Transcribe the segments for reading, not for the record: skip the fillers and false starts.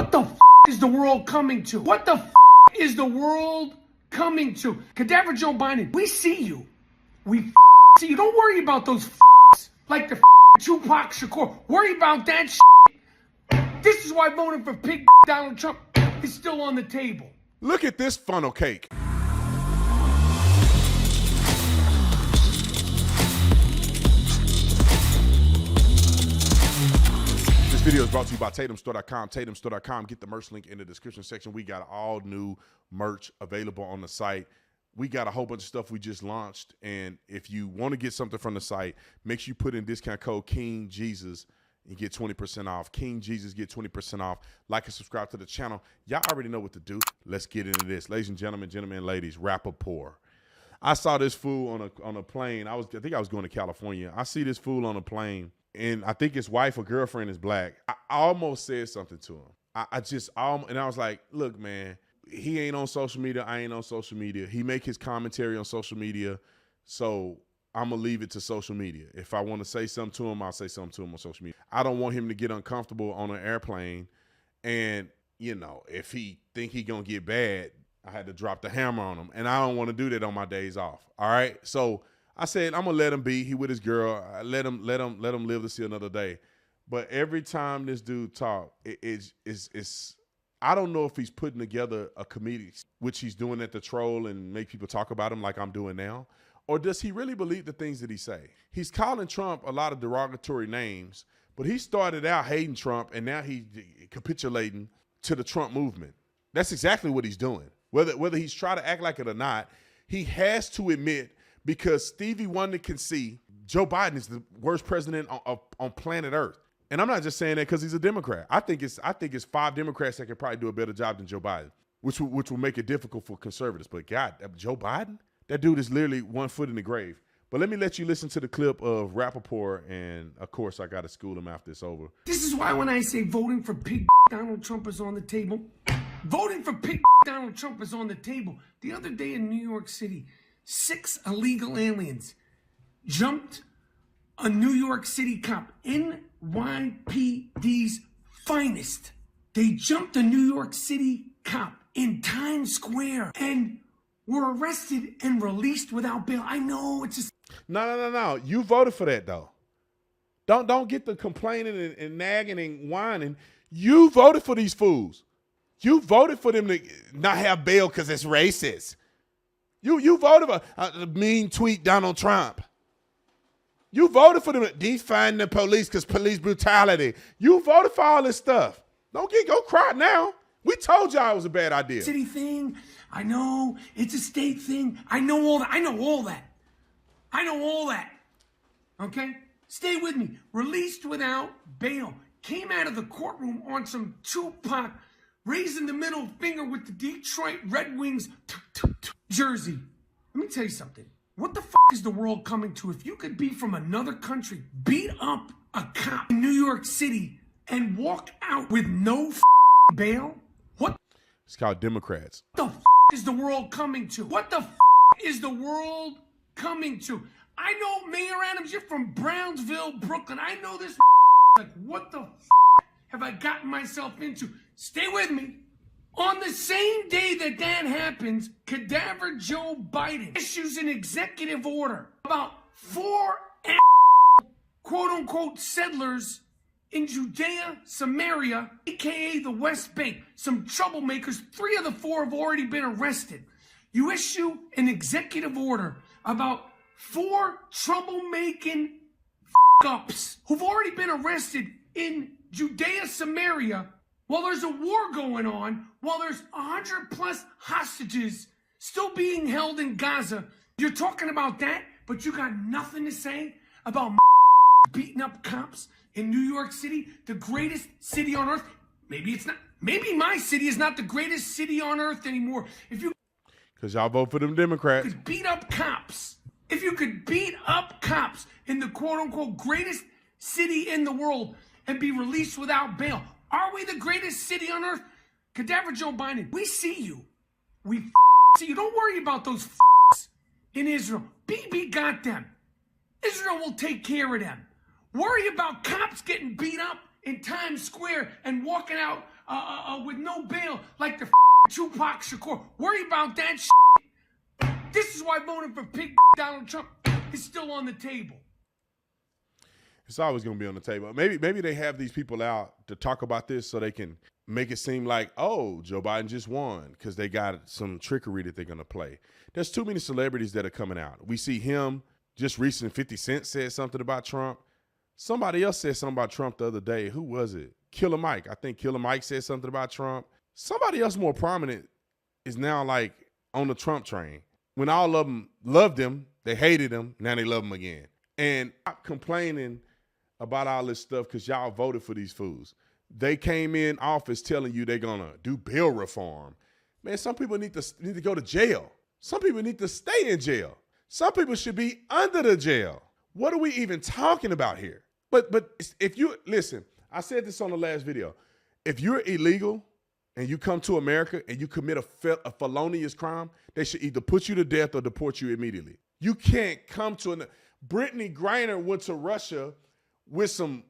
What the is the world coming to? What the is the world coming to? Cadaver Joe Biden, we see you. We see you. Don't worry about those like the Tupac Shakur. Worry about that This is why voting for pig Donald Trump is still on the table. Look at this funnel cake. This video is brought to you by TatumStore.com. TatumStore.com. Get the merch link in the description section. We got all new merch available on the site. We got a whole bunch of stuff we just launched. And if you want to get something from the site, make sure you put in discount code King Jesus and get 20% off. King Jesus, get 20% off. Like and subscribe to the channel. Y'all already know what to do. Let's get into this. Ladies and gentlemen, and ladies, Rappaport. I saw this fool on a plane. I think I was going to California. I see this fool on a plane, and I think his wife or girlfriend is black. I almost said something to him. And I was like, look, man, he ain't on social media. I ain't on social media. He make his commentary on social media, so I'm going to leave it to social media. If I want to say something to him, I'll say something to him on social media. I don't want him to get uncomfortable on an airplane. And, you know, if he think he going to get bad, I had to drop the hammer on him. And I don't want to do that on my days off. All right. So I said, I'm going to let him be. He with his girl. Let him live to see another day. But every time this dude talk, it's I don't know if he's putting together a comedian, which he's doing at the troll and make people talk about him like I'm doing now. Or does he really believe the things that he say? He's calling Trump a lot of derogatory names, but he started out hating Trump, and now he's capitulating to the Trump movement. That's exactly what he's doing. Whether he's trying to act like it or not, he has to admit, because Stevie Wonder can see Joe Biden is the worst president on planet Earth. And I'm not just saying that because he's a Democrat. I think it's 5 Democrats that could probably do a better job than Joe Biden, which will make it difficult for conservatives. But God, Joe Biden? That dude is literally 1 foot in the grave. But let me let you listen to the clip of Rappaport, and of course I got to school him after it's over. This is why when I say voting for pig Donald Trump is on the table, voting for pig Donald Trump is on the table. The other day in New York City, 6 illegal aliens jumped a New York City cop, NYPD's finest. They jumped a New York City cop in Times Square and were arrested and released without bail. I know it's just No. You voted for that though. Don't get the complaining and nagging and whining. You voted for these fools. You voted for them to not have bail because it's racist. You voted for a mean tweet Donald Trump. You voted for them to defund the police because police brutality. You voted for all this stuff. Go cry now. We told y'all it was a bad idea. City thing. I know it's a state thing. I know all that. I know all that. Okay? Stay with me. Released without bail. Came out of the courtroom on some Tupac, raising the middle finger with the Detroit Red Wings jersey. Let me tell you something. What the is the world coming to? If you could be from another country, beat up a cop in New York City, and walk out with no bail? What? It's called Democrats. What the is the world coming to? What the is the world coming to? I know, Mayor Adams, you're from Brownsville, Brooklyn. I know this like, what the have I gotten myself into? Stay with me. On the same day that happens, Cadaver Joe Biden issues an executive order about 4 quote-unquote settlers in Judea, Samaria, aka the West Bank. Some troublemakers, 3 of the 4 have already been arrested. You issue an executive order about 4 troublemaking ups who've already been arrested in Judea, Samaria, while there's a war going on, while there's 100+ hostages still being held in Gaza. You're talking about that, but you got nothing to say about beating up cops in New York City, the greatest city on earth. Maybe it's not. Maybe my city is not the greatest city on earth anymore. Because y'all vote for them Democrats. Could beat up cops. If you could beat up cops in the quote-unquote greatest city in the world and be released without bail, are we the greatest city on earth? Cadaver Joe Biden, we see you. We see you. Don't worry about those in Israel. BB got them. Israel will take care of them. Worry about cops getting beat up in Times Square and walking out with no bail like the Tupac Shakur. Worry about that shit. This is why voting for pig Donald Trump is still on the table. It's always going to be on the table. Maybe they have these people out to talk about this so they can make it seem like, oh, Joe Biden just won because they got some trickery that they're going to play. There's too many celebrities that are coming out. We see him just recently. 50 Cent said something about Trump. Somebody else said something about Trump the other day. Who was it? Killer Mike. I think Killer Mike said something about Trump. Somebody else more prominent is now like on the Trump train. When all of them loved him, they hated him, now they love him again. And I'm complaining about all this stuff because y'all voted for these fools. They came in office telling you they're gonna do bail reform. Man, some people need to go to jail. Some people need to stay in jail. Some people should be under the jail. What are we even talking about here? But if you listen, I said this on the last video. If you're illegal and you come to America and you commit a felonious crime, they should either put you to death or deport you immediately. You can't come to Brittany Griner went to Russia with some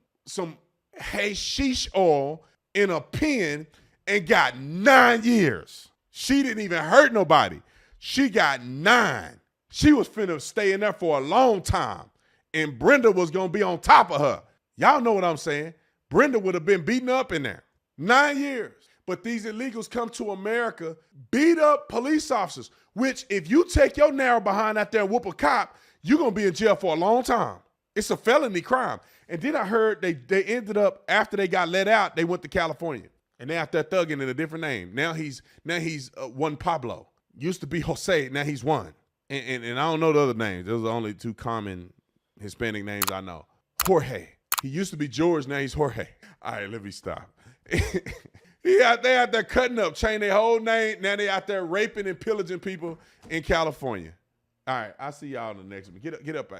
hashish oil in a pen and got 9 years. She didn't even hurt nobody. She got 9. She was finna stay in there for a long time. And Brenda was gonna be on top of her. Y'all know what I'm saying. Brenda would have been beaten up in there. 9 years. But these illegals come to America, beat up police officers, which if you take your narrow behind out there and whoop a cop, you're gonna be in jail for a long time. It's a felony crime. And then I heard they ended up, after they got let out, they went to California. And they're out there thugging in a different name. Now he's Juan Pablo. Used to be Jose, now he's Juan. And I don't know the other names. Those are the only two common Hispanic names I know. Jorge. He used to be George, now he's Jorge. All right, let me stop. They out there cutting up, changing their whole name. Now they out there raping and pillaging people in California. All right, I'll see y'all in the next one. Get up.